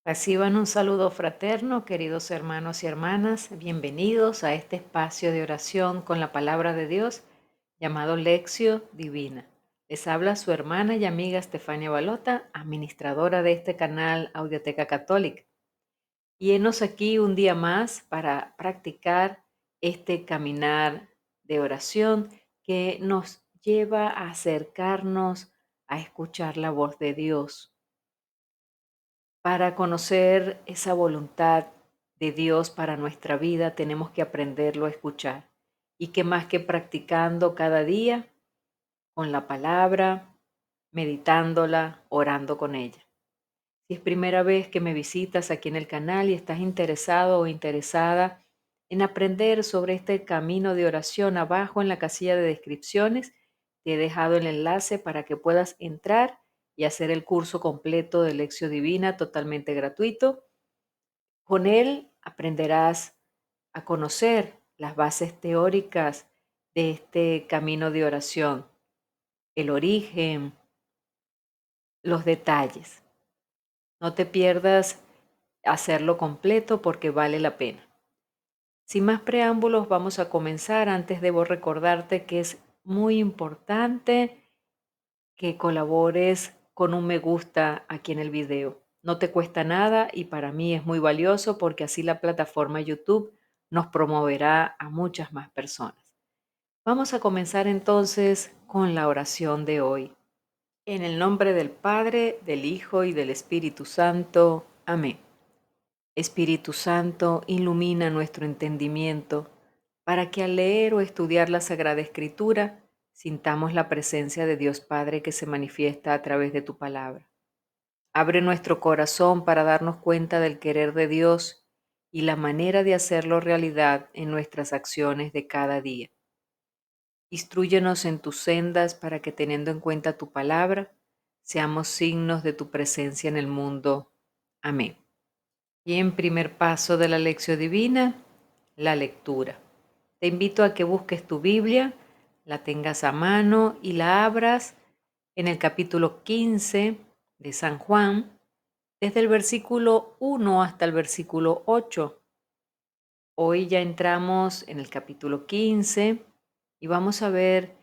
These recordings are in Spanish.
Reciban un saludo fraterno, queridos hermanos y hermanas. Bienvenidos a este espacio de oración con la palabra de Dios llamado Lección Divina. Les habla su hermana y amiga Estefania Balota, administradora de este canal Audioteca Católica. Y henos aquí un día más para practicar este caminar de oración que nos lleva a acercarnos a escuchar la voz de Dios para conocer esa voluntad de Dios para nuestra vida, tenemos que aprenderlo a escuchar. Y qué más que practicando cada día con la palabra, meditándola, orando con ella. Si es primera vez que me visitas aquí en el canal y estás interesado o interesada en aprender sobre este camino de oración, abajo en la casilla de descripciones te he dejado el enlace para que puedas entrar y hacer el curso completo de Lección Divina totalmente gratuito. Con él aprenderás a conocer las bases teóricas de este camino de oración, el origen, los detalles. No te pierdas hacerlo completo porque vale la pena. Sin más preámbulos, vamos a comenzar. Antes debo recordarte que es muy importante que colabores con un me gusta aquí en el video. No te cuesta nada y para mí es muy valioso porque así la plataforma YouTube nos promoverá a muchas más personas. Vamos a comenzar entonces con la oración de hoy. En el nombre del Padre, del Hijo y del Espíritu Santo. Amén. Espíritu Santo, ilumina nuestro entendimiento para que al leer o estudiar la Sagrada Escritura sintamos la presencia de Dios Padre que se manifiesta a través de tu palabra. Abre nuestro corazón para darnos cuenta del querer de Dios y la manera de hacerlo realidad en nuestras acciones de cada día. Instrúyenos en tus sendas para que, teniendo en cuenta tu palabra, seamos signos de tu presencia en el mundo. Amén. Y en primer paso de la lección divina, la lectura. Te invito a que busques tu Biblia, la tengas a mano y la abras en el capítulo 15 de San Juan, desde el versículo 1 hasta el versículo 8. Hoy ya entramos en el capítulo 15 y vamos a ver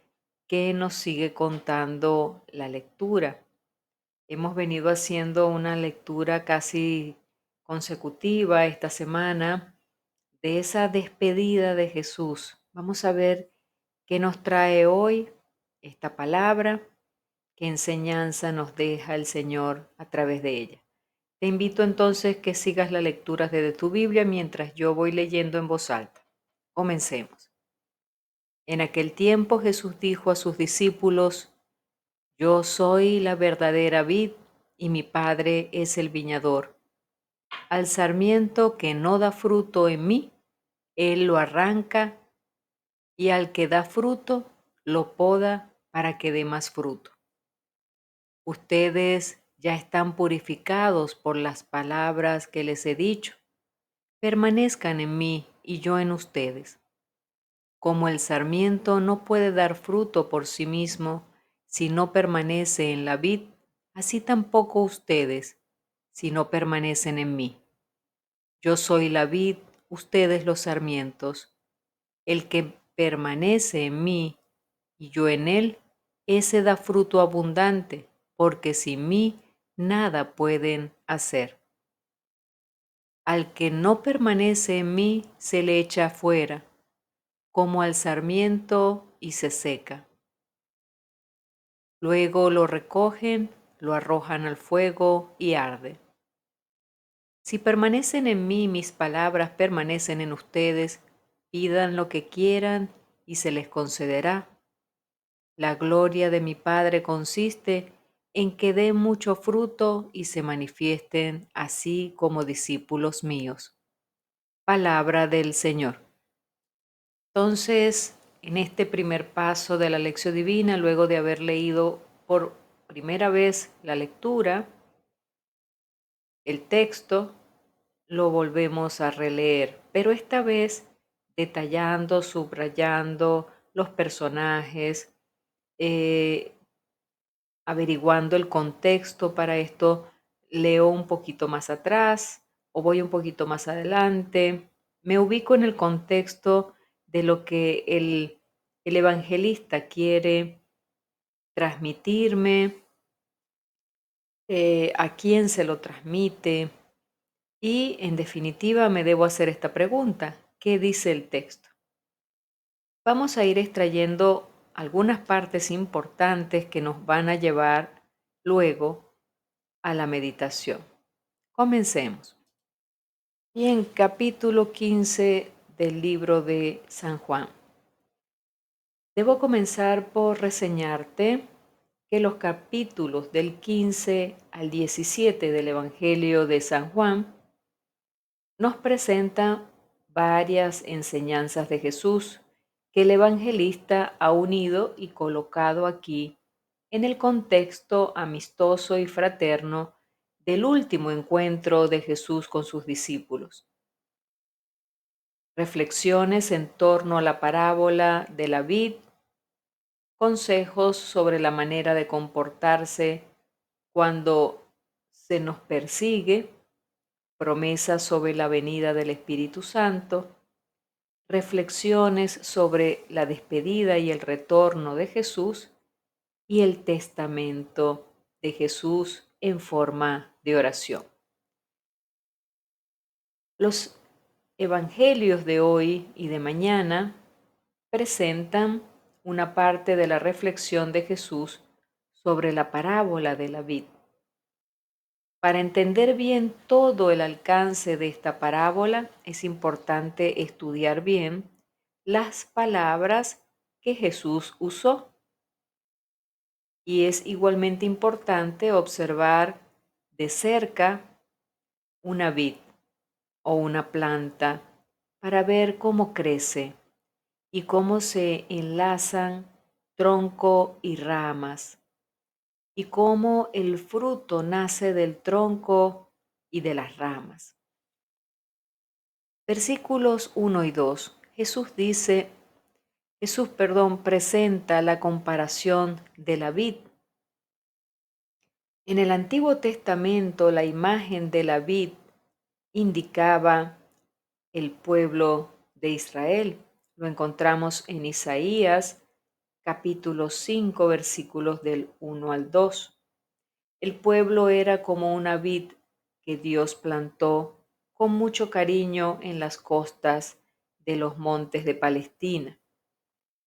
qué nos sigue contando la lectura. Hemos venido haciendo una lectura casi consecutiva esta semana de esa despedida de Jesús. Vamos a ver qué nos trae hoy esta palabra, qué enseñanza nos deja el Señor a través de ella. Te invito entonces que sigas la lectura desde tu Biblia mientras yo voy leyendo en voz alta. Comencemos. En aquel tiempo Jesús dijo a sus discípulos: Yo soy la verdadera vid y mi Padre es el viñador. Al sarmiento que no da fruto en mí, Él lo arranca, y al que da fruto, lo poda para que dé más fruto. Ustedes ya están purificados por las palabras que les he dicho. Permanezcan en mí y yo en ustedes. Como el sarmiento no puede dar fruto por sí mismo si no permanece en la vid, así tampoco ustedes si no permanecen en mí. Yo soy la vid, ustedes los sarmientos. El que permanece en mí y yo en él, ese da fruto abundante, porque sin mí nada pueden hacer. Al que no permanece en mí se le echa afuera, como al sarmiento, y se seca. Luego lo recogen, lo arrojan al fuego y arde. Si permanecen en mí, mis palabras permanecen en ustedes, pidan lo que quieran y se les concederá. La gloria de mi Padre consiste en que den mucho fruto y se manifiesten así como discípulos míos. Palabra del Señor. Entonces, en este primer paso de la lección divina, luego de haber leído por primera vez la lectura, el texto, lo volvemos a releer, pero esta vez detallando, subrayando los personajes, eh, averiguando el contexto para esto, leo un poquito más atrás o voy un poquito más adelante. Me ubico en el contexto de lo que el evangelista quiere transmitirme, a quién se lo transmite y en definitiva me debo hacer esta pregunta: ¿qué dice el texto? Vamos a ir extrayendo algunas partes importantes que nos van a llevar luego a la meditación. Comencemos. Bien, capítulo 15 del libro de San Juan. Debo comenzar por reseñarte que los capítulos del 15 al 17 del Evangelio de San Juan nos presentan varias enseñanzas de Jesús que el evangelista ha unido y colocado aquí en el contexto amistoso y fraterno del último encuentro de Jesús con sus discípulos. Reflexiones en torno a la parábola de la vid, consejos sobre la manera de comportarse cuando se nos persigue, promesas sobre la venida del Espíritu Santo, reflexiones sobre la despedida y el retorno de Jesús y el testamento de Jesús en forma de oración. Los evangelios de hoy y de mañana presentan una parte de la reflexión de Jesús sobre la parábola de la vid. Para entender bien todo el alcance de esta parábola, es importante estudiar bien las palabras que Jesús usó. Y es igualmente importante observar de cerca una vid o una planta para ver cómo crece y cómo se enlazan tronco y ramas, y cómo el fruto nace del tronco y de las ramas. Versículos 1 y 2. Jesús, presenta la comparación de la vid. En el Antiguo Testamento, la imagen de la vid indicaba el pueblo de Israel. Lo encontramos en Isaías, capítulo 5, versículos del 1 al 2. El pueblo era como una vid que Dios plantó con mucho cariño en las costas de los montes de Palestina.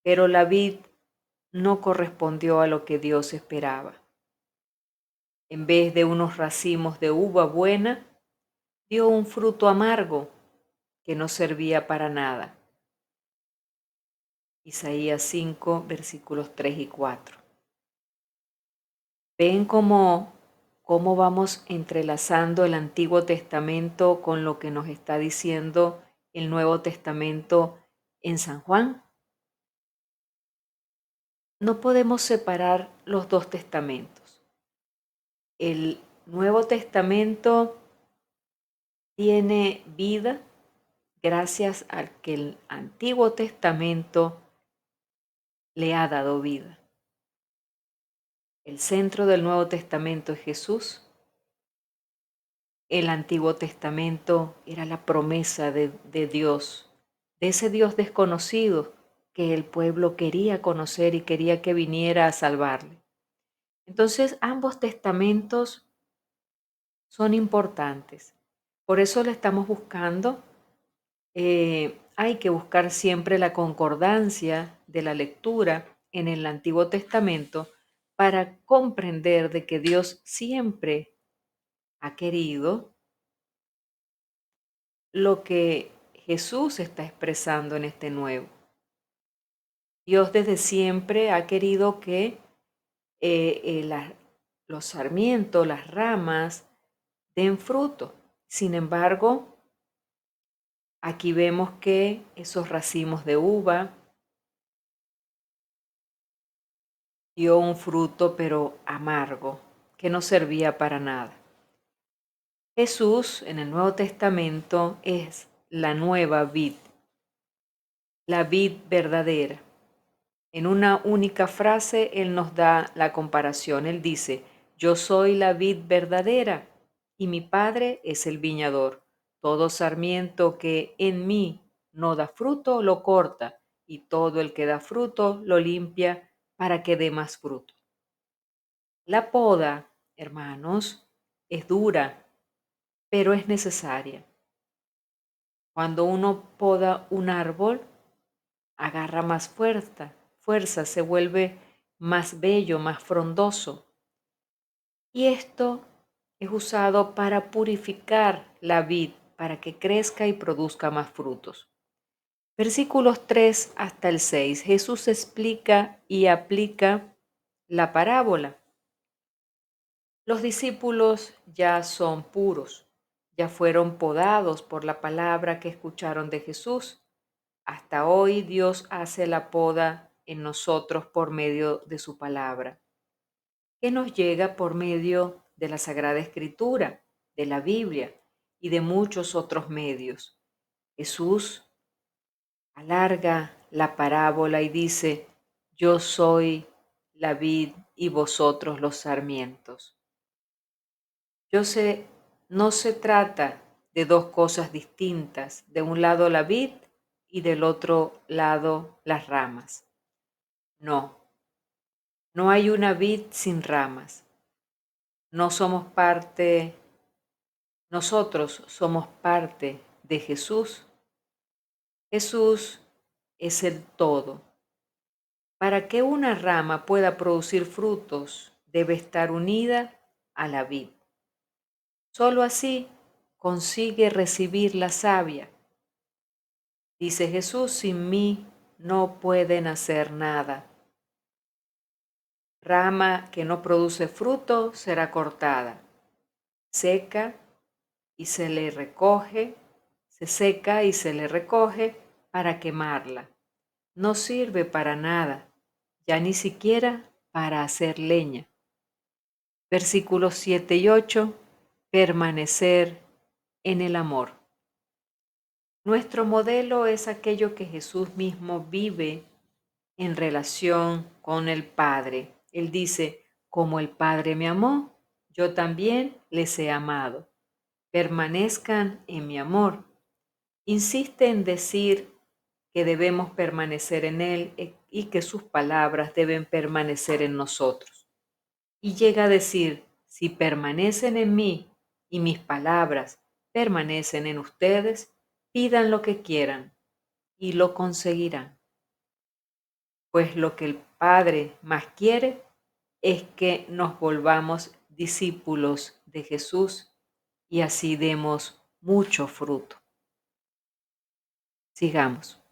Pero la vid no correspondió a lo que Dios esperaba. En vez de unos racimos de uva buena, dio un fruto amargo que no servía para nada. Isaías 5, versículos 3 y 4. ¿Ven cómo vamos entrelazando el Antiguo Testamento con lo que nos está diciendo el Nuevo Testamento en San Juan? No podemos separar los dos testamentos. El Nuevo Testamento tiene vida gracias al que el Antiguo Testamento le ha dado vida. El centro del Nuevo Testamento es Jesús. El Antiguo Testamento era la promesa de Dios, de ese Dios desconocido que el pueblo quería conocer y quería que viniera a salvarle. Entonces, ambos testamentos son importantes. Por eso le estamos buscando. Hay que buscar siempre la concordancia de la lectura en el Antiguo Testamento para comprender de que Dios siempre ha querido lo que Jesús está expresando en este nuevo. Dios desde siempre ha querido que los sarmientos, las ramas, den fruto. Sin embargo, aquí vemos que esos racimos de uva dio un fruto pero amargo, que no servía para nada. Jesús en el Nuevo Testamento es la nueva vid, la vid verdadera. En una única frase Él nos da la comparación. Él dice, yo soy la vid verdadera y mi Padre es el viñador. Todo sarmiento que en mí no da fruto, lo corta, y todo el que da fruto, lo limpia para que dé más fruto. La poda, hermanos, es dura, pero es necesaria. Cuando uno poda un árbol, agarra más fuerza, se vuelve más bello, más frondoso. Y esto es usado para purificar la vid, para que crezca y produzca más frutos. Versículos 3 hasta el 6, Jesús explica y aplica la parábola. Los discípulos ya son puros, ya fueron podados por la palabra que escucharon de Jesús. Hasta hoy Dios hace la poda en nosotros por medio de su palabra, que nos llega por medio de la Sagrada Escritura, de la Biblia y de muchos otros medios. Jesús alarga la parábola y dice, yo soy la vid y vosotros los sarmientos. Yo sé, no se trata de dos cosas distintas, de un lado la vid y del otro lado las ramas. No, no hay una vid sin ramas. No somos parte, nosotros somos parte de Jesús. Jesús es el todo. Para que una rama pueda producir frutos, debe estar unida a la vid. Solo así consigue recibir la savia. Dice Jesús, sin mí no pueden hacer nada. Rama que no produce fruto será cortada, seca y se le recoge, se seca y se le recoge para quemarla. No sirve para nada, ya ni siquiera para hacer leña. Versículos 7 y 8, permanecer en el amor. Nuestro modelo es aquello que Jesús mismo vive en relación con el Padre. Él dice, como el Padre me amó, yo también les he amado. Permanezcan en mi amor. Insiste en decir que debemos permanecer en Él y que sus palabras deben permanecer en nosotros. Y llega a decir, si permanecen en mí y mis palabras permanecen en ustedes, pidan lo que quieran y lo conseguirán. Pues lo que el Padre más quiere es que nos volvamos discípulos de Jesús y así demos mucho fruto. Sigamos.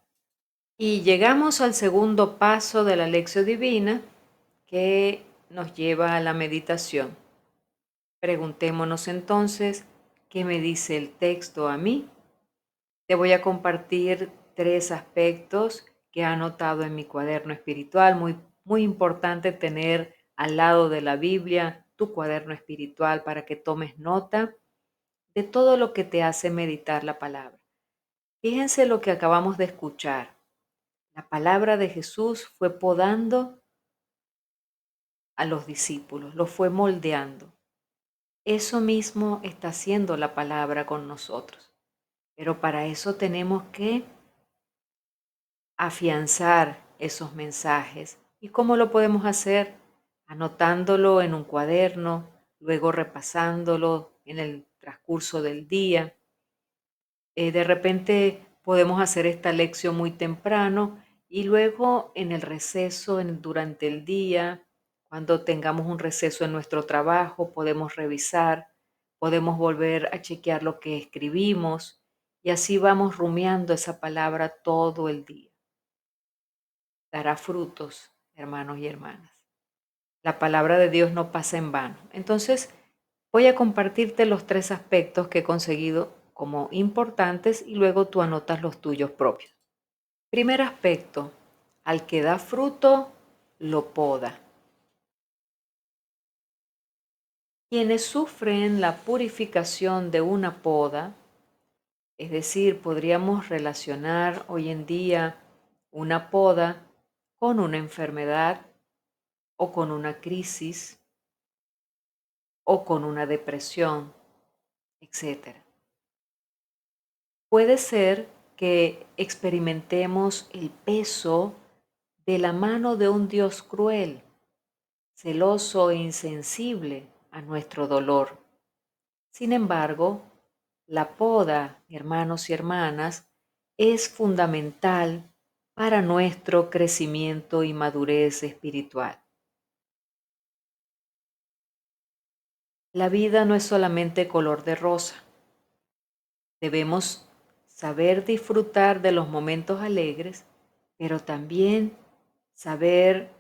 Y llegamos al segundo paso de la lección divina que nos lleva a la meditación. Preguntémonos entonces, ¿qué me dice el texto a mí? Te voy a compartir 3 aspectos que he anotado en mi cuaderno espiritual. Muy importante tener al lado de la Biblia tu cuaderno espiritual para que tomes nota de todo lo que te hace meditar la palabra. Fíjense lo que acabamos de escuchar. La palabra de Jesús fue podando a los discípulos, los fue moldeando. Eso mismo está haciendo la palabra con nosotros. Pero para eso tenemos que afianzar esos mensajes. ¿Y cómo lo podemos hacer? Anotándolo en un cuaderno, luego repasándolo en el transcurso del día. De repente podemos hacer esta lección muy temprano y luego en el receso, durante el día, cuando tengamos un receso en nuestro trabajo, podemos revisar, podemos volver a chequear lo que escribimos y así vamos rumiando esa palabra todo el día. Dará frutos, hermanos y hermanas. La palabra de Dios no pasa en vano. Entonces, voy a compartirte los 3 aspectos que he conseguido como importantes y luego tú anotas los tuyos propios. Primer aspecto, al que da fruto, lo poda. Quienes sufren la purificación de una poda, es decir, podríamos relacionar hoy en día una poda con una enfermedad o con una crisis o con una depresión. etc. Puede ser que experimentemos el peso de la mano de un Dios cruel, celoso e insensible a nuestro dolor. Sin embargo, la poda, hermanos y hermanas, es fundamental para nuestro crecimiento y madurez espiritual. La vida no es solamente color de rosa. Debemos saber disfrutar de los momentos alegres, pero también saber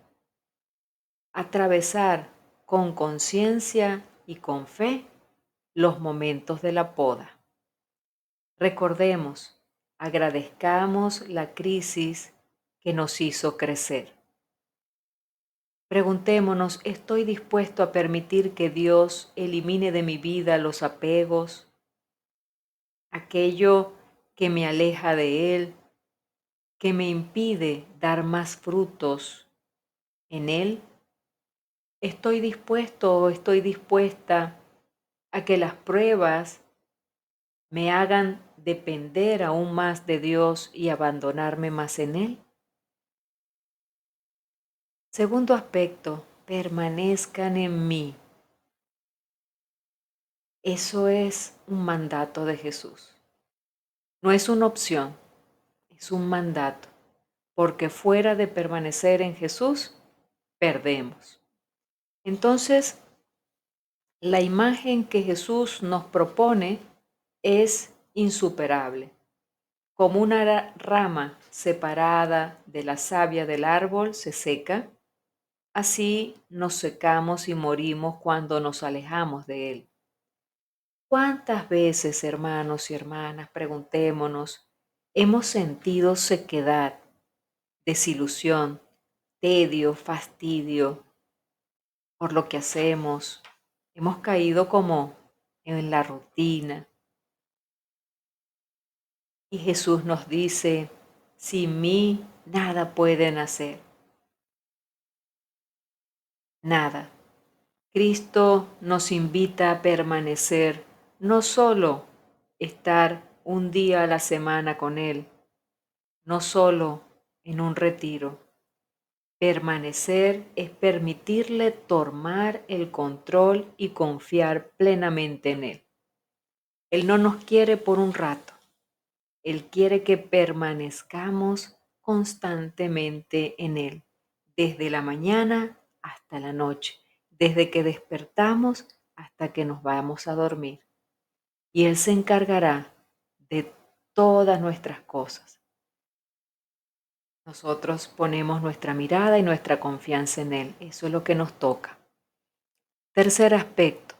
atravesar con conciencia y con fe los momentos de la poda. Recordemos, agradezcamos la crisis que nos hizo crecer. Preguntémonos, ¿estoy dispuesto a permitir que Dios elimine de mi vida los apegos, aquello que me aleja de Él, que me impide dar más frutos en Él? ¿Estoy dispuesto o estoy dispuesta a que las pruebas me hagan depender aún más de Dios y abandonarme más en Él? Segundo aspecto, permanezcan en mí. Eso es un mandato de Jesús. No es una opción, es un mandato, porque fuera de permanecer en Jesús, perdemos. Entonces, la imagen que Jesús nos propone es insuperable. Como una rama separada de la savia del árbol se seca, así nos secamos y morimos cuando nos alejamos de Él. ¿Cuántas veces, hermanos y hermanas, preguntémonos, hemos sentido sequedad, desilusión, tedio, fastidio por lo que hacemos? Hemos caído como en la rutina. Y Jesús nos dice, sin mí nada pueden hacer. Nada. Cristo nos invita a permanecer, no solo estar un día a la semana con Él, no solo en un retiro. Permanecer es permitirle tomar el control y confiar plenamente en Él. Él no nos quiere por un rato. Él quiere que permanezcamos constantemente en Él, desde la mañana hasta la noche, desde que despertamos hasta que nos vamos a dormir. Y Él se encargará de todas nuestras cosas. Nosotros ponemos nuestra mirada y nuestra confianza en Él. Eso es lo que nos toca. Tercer aspecto,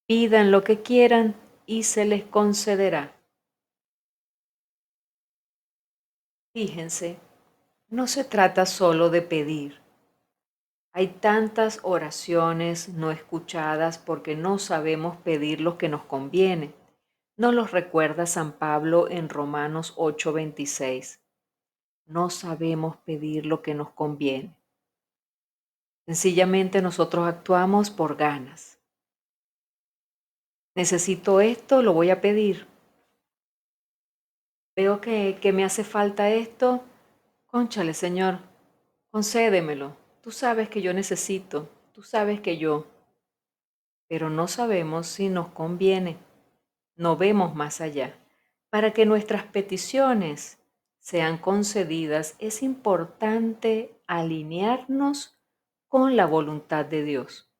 pidan lo que quieran y se les concederá. Fíjense, no se trata solo de pedir. Hay tantas oraciones no escuchadas porque no sabemos pedir lo que nos conviene. Nos los recuerda San Pablo en Romanos 8:26. No sabemos pedir lo que nos conviene. Sencillamente nosotros actuamos por ganas. Necesito esto, lo voy a pedir. Veo que me hace falta esto. Cónchale, Señor, concédemelo. Tú sabes que yo necesito, tú sabes que yo, pero no sabemos si nos conviene. No vemos más allá. Para que nuestras peticiones sean concedidas, es importante alinearnos con la voluntad de Dios.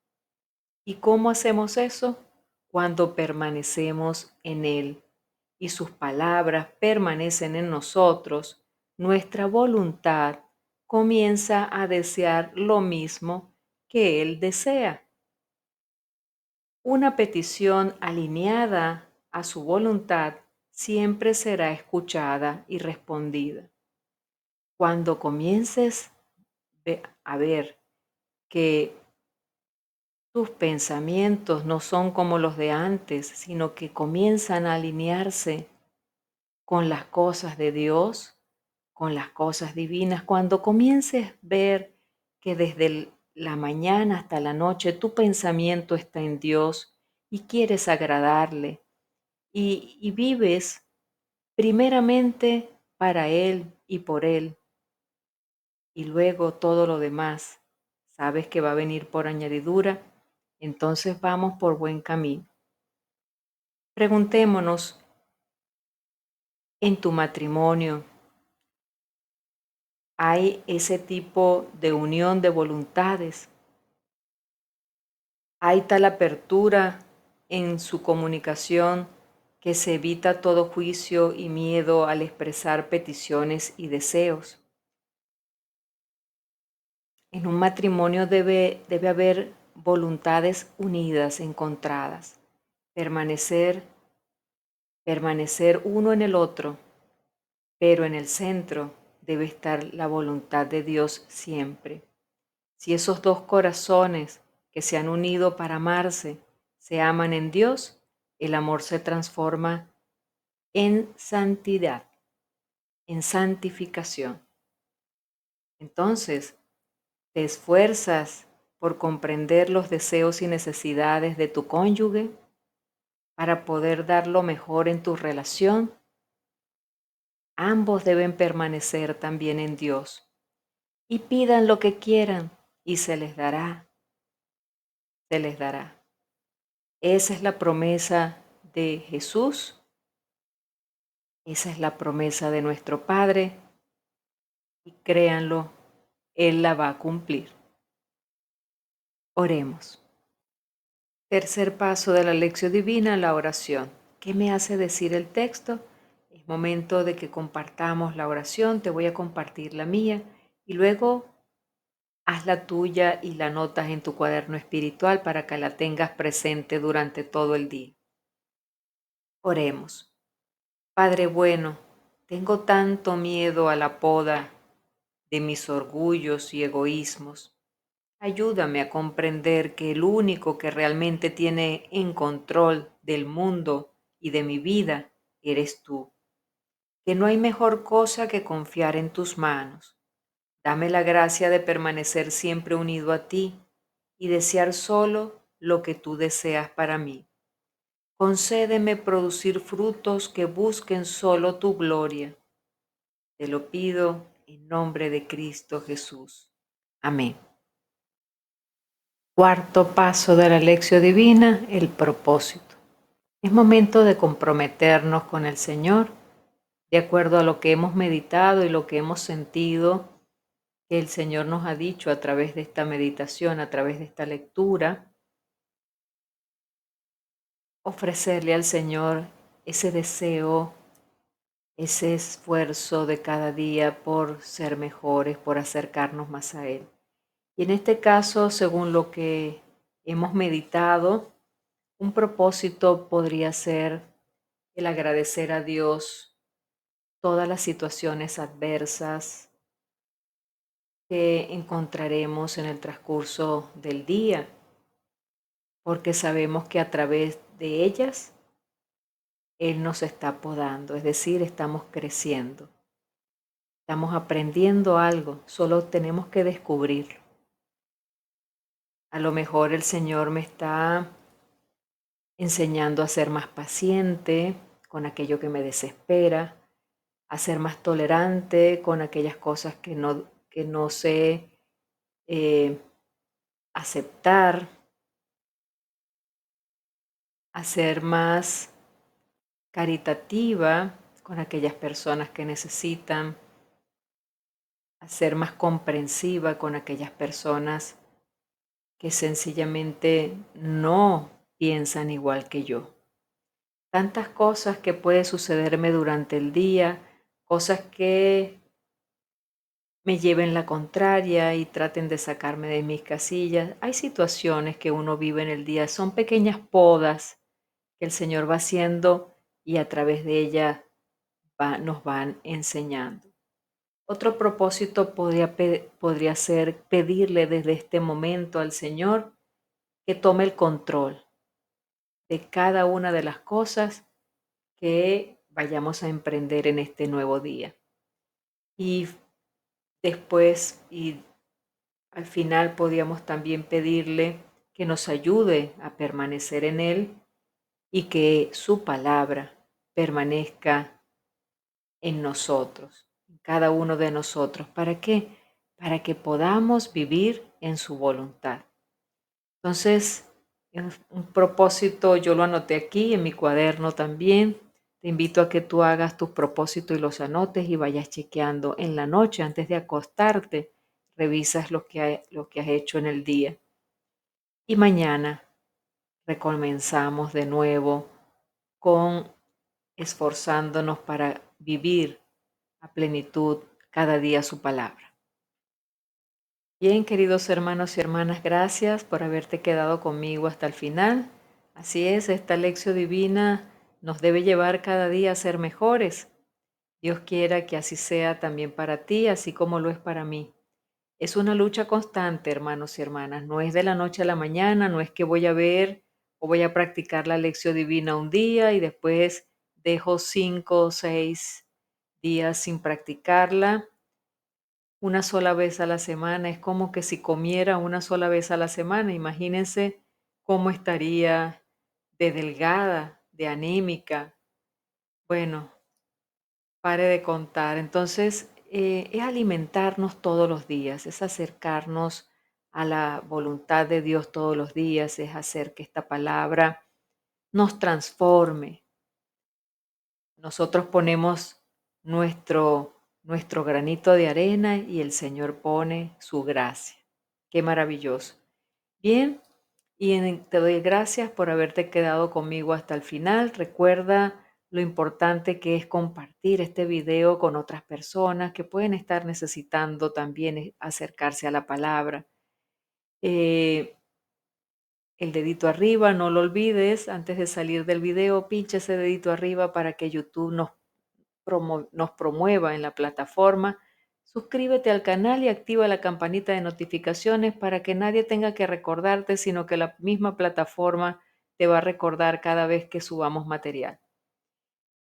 ¿Y cómo hacemos eso? Cuando permanecemos en Él y sus palabras permanecen en nosotros, nuestra voluntad comienza a desear lo mismo que Él desea. Una petición alineada a su voluntad siempre será escuchada y respondida. Cuando comiences a ver que tus pensamientos no son como los de antes, sino que comienzan a alinearse con las cosas de Dios, con las cosas divinas, cuando comiences a ver que desde la mañana hasta la noche tu pensamiento está en Dios y quieres agradarle y vives primeramente para Él y por Él, y luego todo lo demás, sabes que va a venir por añadidura, entonces vamos por buen camino. Preguntémonos, en tu matrimonio, ¿hay ese tipo de unión de voluntades? ¿Hay tal apertura en su comunicación que se evita todo juicio y miedo al expresar peticiones y deseos? En un matrimonio debe haber voluntades unidas, encontradas, permanecer uno en el otro, pero en el centro debe estar la voluntad de Dios siempre. Si esos dos corazones que se han unido para amarse se aman en Dios, el amor se transforma en santidad, en santificación. Entonces, te esfuerzas por comprender los deseos y necesidades de tu cónyuge para poder dar lo mejor en tu relación. Ambos deben permanecer también en Dios y pidan lo que quieran y se les dará, se les dará. Esa es la promesa de Jesús, esa es la promesa de nuestro Padre y créanlo, Él la va a cumplir. Oremos. Tercer paso de la lección divina, la oración. ¿Qué me hace decir el texto? Es momento de que compartamos la oración, te voy a compartir la mía y luego haz la tuya y la notas en tu cuaderno espiritual para que la tengas presente durante todo el día. Oremos. Padre bueno, tengo tanto miedo a la poda de mis orgullos y egoísmos. Ayúdame a comprender que el único que realmente tiene en control del mundo y de mi vida eres tú, que no hay mejor cosa que confiar en tus manos. Dame la gracia de permanecer siempre unido a ti y desear solo lo que tú deseas para mí. Concédeme producir frutos que busquen solo tu gloria. Te lo pido en nombre de Cristo Jesús. Amén. Cuarto paso de la lección divina, el propósito. Es momento de comprometernos con el Señor, de acuerdo a lo que hemos meditado y lo que hemos sentido que el Señor nos ha dicho a través de esta meditación, a través de esta lectura. Ofrecerle al Señor ese deseo, ese esfuerzo de cada día por ser mejores, por acercarnos más a Él. Y en este caso, según lo que hemos meditado, un propósito podría ser el agradecer a Dios todas las situaciones adversas que encontraremos en el transcurso del día, porque sabemos que a través de ellas Él nos está podando, es decir, estamos creciendo, estamos aprendiendo algo, solo tenemos que descubrirlo. A lo mejor el Señor me está enseñando a ser más paciente con aquello que me desespera, a ser más tolerante con aquellas cosas que no sé aceptar, a ser más caritativa con aquellas personas que necesitan, a ser más comprensiva con aquellas personas que sencillamente no piensan igual que yo. Tantas cosas que puede sucederme durante el día, cosas que me lleven la contraria y traten de sacarme de mis casillas. Hay situaciones que uno vive en el día, son pequeñas podas que el Señor va haciendo y a través de ellas nos van enseñando. Otro propósito podría ser pedirle desde este momento al Señor que tome el control de cada una de las cosas que vayamos a emprender en este nuevo día. Y después y al final podíamos también pedirle que nos ayude a permanecer en Él y que su palabra permanezca en nosotros, en cada uno de nosotros. ¿Para qué? Para que podamos vivir en su voluntad. Entonces, un propósito, yo lo anoté aquí en mi cuaderno también. Te invito a que tú hagas tus propósitos y los anotes y vayas chequeando en la noche antes de acostarte. Revisas lo que has hecho en el día. Y mañana recomenzamos de nuevo con esforzándonos para vivir a plenitud cada día su palabra. Bien, queridos hermanos y hermanas, gracias por haberte quedado conmigo hasta el final. Así es, esta lección divina nos debe llevar cada día a ser mejores. Dios quiera que así sea también para ti, así como lo es para mí. Es una lucha constante, hermanos y hermanas. No es de la noche a la mañana, no es que voy a ver o voy a practicar la lección divina un día y después dejo 5 o 6 días sin practicarla una sola vez a la semana. Es como que si comiera una sola vez a la semana. Imagínense cómo estaría de delgada, de anémica. Bueno, pare de contar. Entonces, es alimentarnos todos los días, es acercarnos a la voluntad de Dios todos los días, es hacer que esta palabra nos transforme. Nosotros ponemos nuestro granito de arena y el Señor pone su gracia. Qué maravilloso. Bien, te doy gracias por haberte quedado conmigo hasta el final. Recuerda lo importante que es compartir este video con otras personas que pueden estar necesitando también acercarse a la palabra. Eh, el dedito arriba, no lo olvides, antes de salir del video, pincha ese dedito arriba para que YouTube nos promueva en la plataforma. Suscríbete al canal y activa la campanita de notificaciones para que nadie tenga que recordarte, sino que la misma plataforma te va a recordar cada vez que subamos material.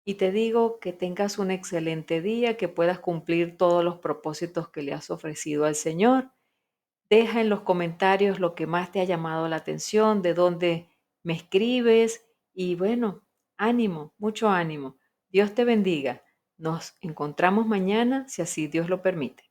Y te digo que tengas un excelente día, que puedas cumplir todos los propósitos que le has ofrecido al Señor. Deja en los comentarios lo que más te ha llamado la atención, de dónde me escribes y bueno, ánimo, mucho ánimo. Dios te bendiga. Nos encontramos mañana si así Dios lo permite.